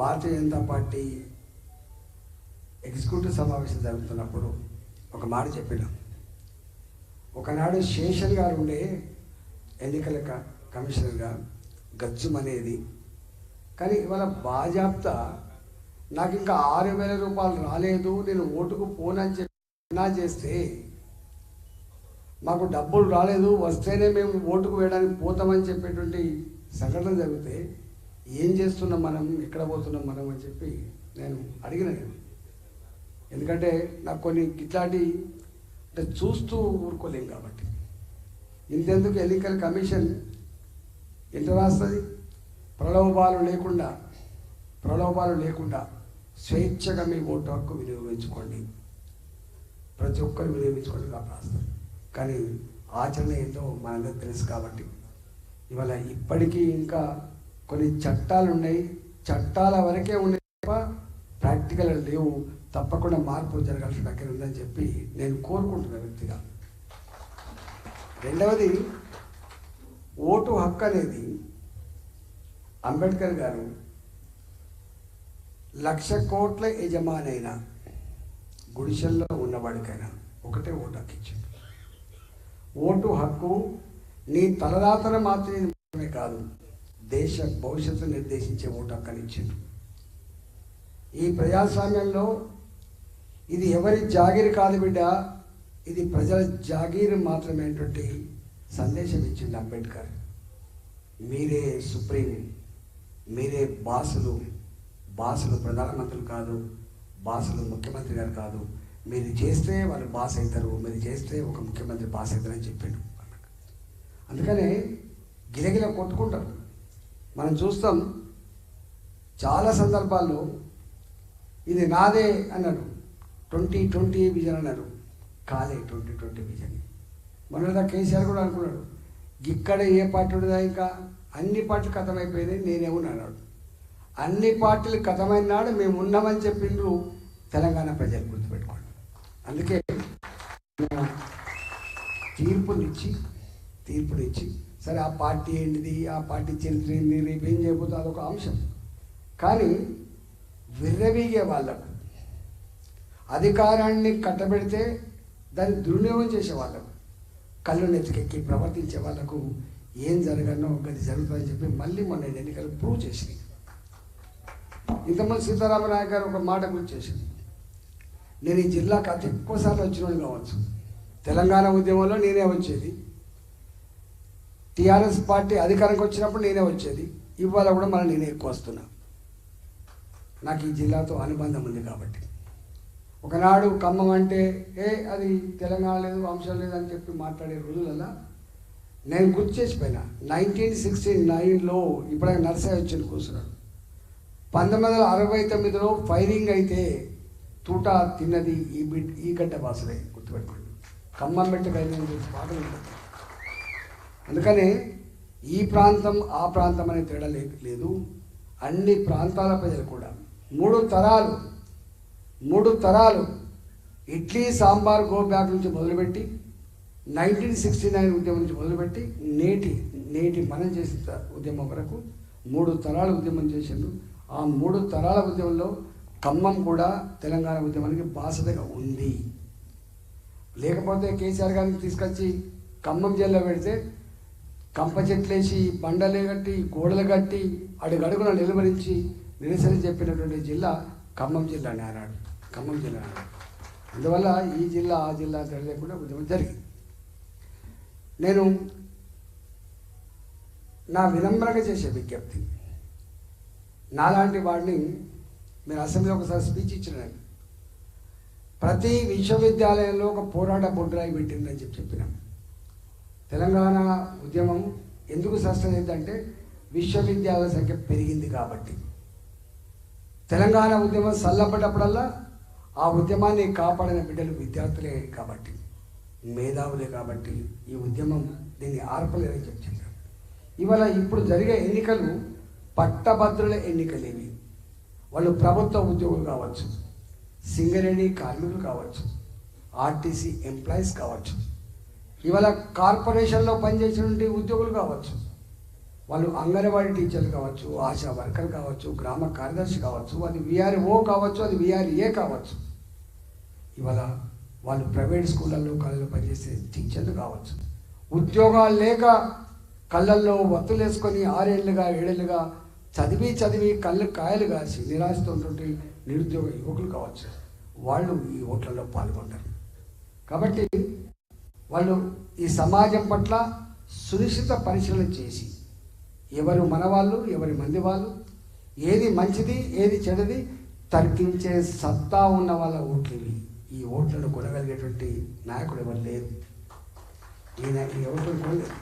Bharatiya Janata party executive సమావేశం జరుగుతున్నప్పుడు ఒక మాట చెప్పిన. ఒకనాడు శేషన్ గారు ఉండే ఎన్నికల కమిషనర్గా గచ్చుమనేది, కానీ ఇవాళ బాజాప్తా నాకు ఇంకా 6,000 రూపాయలు రాలేదు, నేను ఓటుకు పోనని చెప్పి చేస్తే మాకు డబ్బులు రాలేదు, వస్తేనే మేము ఓటుకు వేయడానికి పోతామని చెప్పేటువంటి సంఘటన జరిగితే ఏం చేస్తున్నాం మనం, ఎక్కడ పోతున్నాం మనం అని చెప్పి నేను అడిగిన. ఎందుకంటే నాకు కొన్ని ఇట్లాంటి అంటే చూస్తూ ఊరుకోలేం కాబట్టి. ఇంతెందుకు ఎన్నికల కమిషన్ ఎంత రాస్తుంది, ప్రలోభాలు లేకుండా స్వేచ్ఛగా మీ ఓటు హక్కు వినియోగించుకోండి, ప్రతి ఒక్కరు వినియోగించుకోండి రాస్తారు. కానీ ఆచరణ ఏంటో మనందరూ తెలుసు కాబట్టి ఇవాళ ఇప్పటికీ ఇంకా కొన్ని చట్టాలు ఉన్నాయి, చట్టాల వరకే ఉన్నాయి తప్ప ప్రాక్టికల్ లేవు. తప్పకుండా మార్పు జరగాల్సిన దగ్గర ఉందని చెప్పి నేను కోరుకుంటున్నాను వ్యక్తిగా. రెండవది, ఓటు హక్కు అనేది అంబేద్కర్ గారు 1,00,000 కోట్ల యజమానైన గుడిసెల్లో ఉన్నవాడికైనా ఒకటే ఓటు హక్కు ఇచ్చింది. ఓటు హక్కు నీ తలరాతన మాత్రమే కాదు, దేశ భవిష్యత్తు నిర్దేశించే ఓటు హక్కుని ఇచ్చింది. ఈ ప్రజాస్వామ్యంలో ఇది ఎవరి జాగీరు కాదు బిడ్డ, ఇది ప్రజల జాగీరు మాత్రమేటువంటి సందేశం ఇచ్చింది అంబేద్కర్. మీరే సుప్రీం, మీరే బాసులు ప్రధానమంత్రులు కాదు, బాసులు ముఖ్యమంత్రి గారు కాదు, మీరు చేస్తే వాళ్ళు బాస్ అవుతారు, మీరు చేస్తే ఒక ముఖ్యమంత్రి బాస్ అవుతారని చెప్పాడు. అందుకనే గిలగిల కొట్టుకుంటారు. మనం చూస్తాం చాలా సందర్భాల్లో ఇది నాదే అన్నాడు, 2020 విజన్ అన్నారు, కాలే 2020 విజన్. మొన్నదా కేసీఆర్ కూడా అనుకున్నాడు, ఇక్కడ ఏ పార్టీ ఉండదా, ఇంకా అన్ని పార్టీలు ఖతమైపోయినాయి, నేనేమన్నాడు. అన్ని పార్టీలు ఖతమైన నాడు మేము ఉన్నామని చెప్పిండ్రు తెలంగాణ ప్రజలు, గుర్తుపెట్టుకోండి. అందుకే తీర్పునిచ్చి సరే ఆ పార్టీ ఏంటిది, ఆ పార్టీ చరిత్ర ఏంటి, రేపు ఏం చేయబోతుందో అదొక అంశం. కానీ విర్రవీగే వాళ్ళకు, అధికారాన్ని కట్టబెడితే దాన్ని దుర్వినియోగం చేసే వాళ్ళకు, కళ్ళు నెత్తికెక్కి ప్రవర్తించే వాళ్ళకు ఏం జరగనో గది జరుగుతుందని చెప్పి మళ్ళీ మొన్న ఎన్నికలు ప్రూవ్ చేసింది. ఇంతమంది సీతారామరాయ గారు ఒక మాట గుర్తు చేసింది, నేను ఈ జిల్లాకు అతి ఎక్కువసార్లు వచ్చిన కావచ్చు, తెలంగాణ ఉద్యమంలో నేనే వచ్చేది, టీఆర్ఎస్ పార్టీ అధికారంకి వచ్చినప్పుడు నేనే వచ్చేది, ఇవాళ కూడా మళ్ళీ నేనే ఎక్కువ వస్తున్నా. నాకు ఈ జిల్లాతో అనుబంధం ఉంది కాబట్టి. ఒకనాడు ఖమ్మం అంటే అది తెలంగాణ లేదు, అంశం లేదు అని చెప్పి మాట్లాడే రోజులల్లా నేను గుర్తు చేసిపోయినా. 1969లో ఇప్పుడైనా నర్సయ్య వచ్చి కూర్చున్నాడు. 1969లో ఫైరింగ్ అయితే తూటా తిన్నది ఈ గడ్డ వాసులే, గుర్తుపెట్టుకోండి. ఖమ్మం పెట్టి కలిగిన పాటలు ఉంటుంది. అందుకనే ఈ ప్రాంతం ఆ ప్రాంతం అనే తేడా లేదు, అన్ని ప్రాంతాల ప్రజలు కూడా మూడు తరాలు ఇడ్లీ సాంబార్ గో బ్యాక్ నుంచి మొదలుపెట్టి 1969 ఉద్యమం నుంచి మొదలుపెట్టి నేటి మనం చేసిన ఉద్యమం వరకు 3 తరాల ఉద్యమం చేసిండ్రు. ఆ 3 తరాల ఉద్యమంలో ఖమ్మం కూడా తెలంగాణ ఉద్యమానికి బాసటగా ఉంది. లేకపోతే కేసీఆర్ గారిని తీసుకొచ్చి ఖమ్మం జైల్లో పెడితే కంప చెట్లేసి బండలు కట్టి గోడలు కట్టి అడుగడుగున నిలువరించి నిరసన చెప్పినటువంటి జిల్లా ఖమ్మం జిల్లా అన్నాడు. అందువల్ల ఈ జిల్లా ఆ జిల్లా తెలియకుండా ఉద్యమం జరిగింది. నేను నా వినమ్రంగా చేసే విజ్ఞప్తి, నాలాంటి వాడిని మీరు అసెంబ్లీలో ఒకసారి స్పీచ్ ఇచ్చినాను, ప్రతి విశ్వవిద్యాలయంలో ఒక పోరాట బొడ్రాయి పెట్టిందని చెప్పినాం. తెలంగాణ ఉద్యమం ఎందుకు సస్టైన్ అయిందంటే విశ్వవిద్యాలయాల సంఖ్య పెరిగింది కాబట్టి. తెలంగాణ ఉద్యమం చల్లబడ్డప్పుడల్లా ఆ ఉద్యమాన్ని కాపాడిన బిడ్డలు విద్యార్థులే కాబట్టి, మేధావులే కాబట్టి ఈ ఉద్యమం దీన్ని ఆర్పలేదని చెప్పారు. ఇవాళ ఇప్పుడు జరిగే ఎన్నికలు పట్టభద్రుల ఎన్నికలేవి. వాళ్ళు ప్రభుత్వ ఉద్యోగులు కావచ్చు, సింగరేణి కార్మికులు కావచ్చు, ఆర్టీసీ ఎంప్లాయీస్ కావచ్చు, ఇవాళ కార్పొరేషన్లో పనిచేసినటువంటి ఉద్యోగులు కావచ్చు, వాళ్ళు అంగన్వాడీ టీచర్లు కావచ్చు, ఆశా వర్కర్ కావచ్చు, గ్రామ కార్యదర్శి కావచ్చు, అది విఆర్ఓ కావచ్చు, అది విఆర్ఏ కావచ్చు. ఇవాళ వాళ్ళు ప్రైవేట్ స్కూళ్ళల్లో కాలేజీలో పనిచేసే టీచర్లు కావచ్చు. ఉద్యోగాలు లేక కళ్ళల్లో వత్తులు వేసుకొని 6 ఏళ్ళుగా 7 ఏళ్ళుగా చదివి కళ్ళు కాయలు కాసి నిరాశతో ఉన్నటువంటి నిరుద్యోగ యువకులు కావచ్చు. వాళ్ళు ఈ ఓట్లలో పాల్గొంటారు. కాబట్టి వాళ్ళు ఈ సమాజం పట్ల సునిశ్చిత పరిశీలన చేసి ఎవరు మనవాళ్ళు, ఎవరి మంది వాళ్ళు, ఏది మంచిది ఏది చెడుది తర్కించే సత్తా ఉన్న వాళ్ళ ఓట్లు ఇవి. ఈ ఓట్లను కొనగలిగేటువంటి నాయకుడు ఎవరు లేదు. ఈ ఓట్లను కొనలేదు.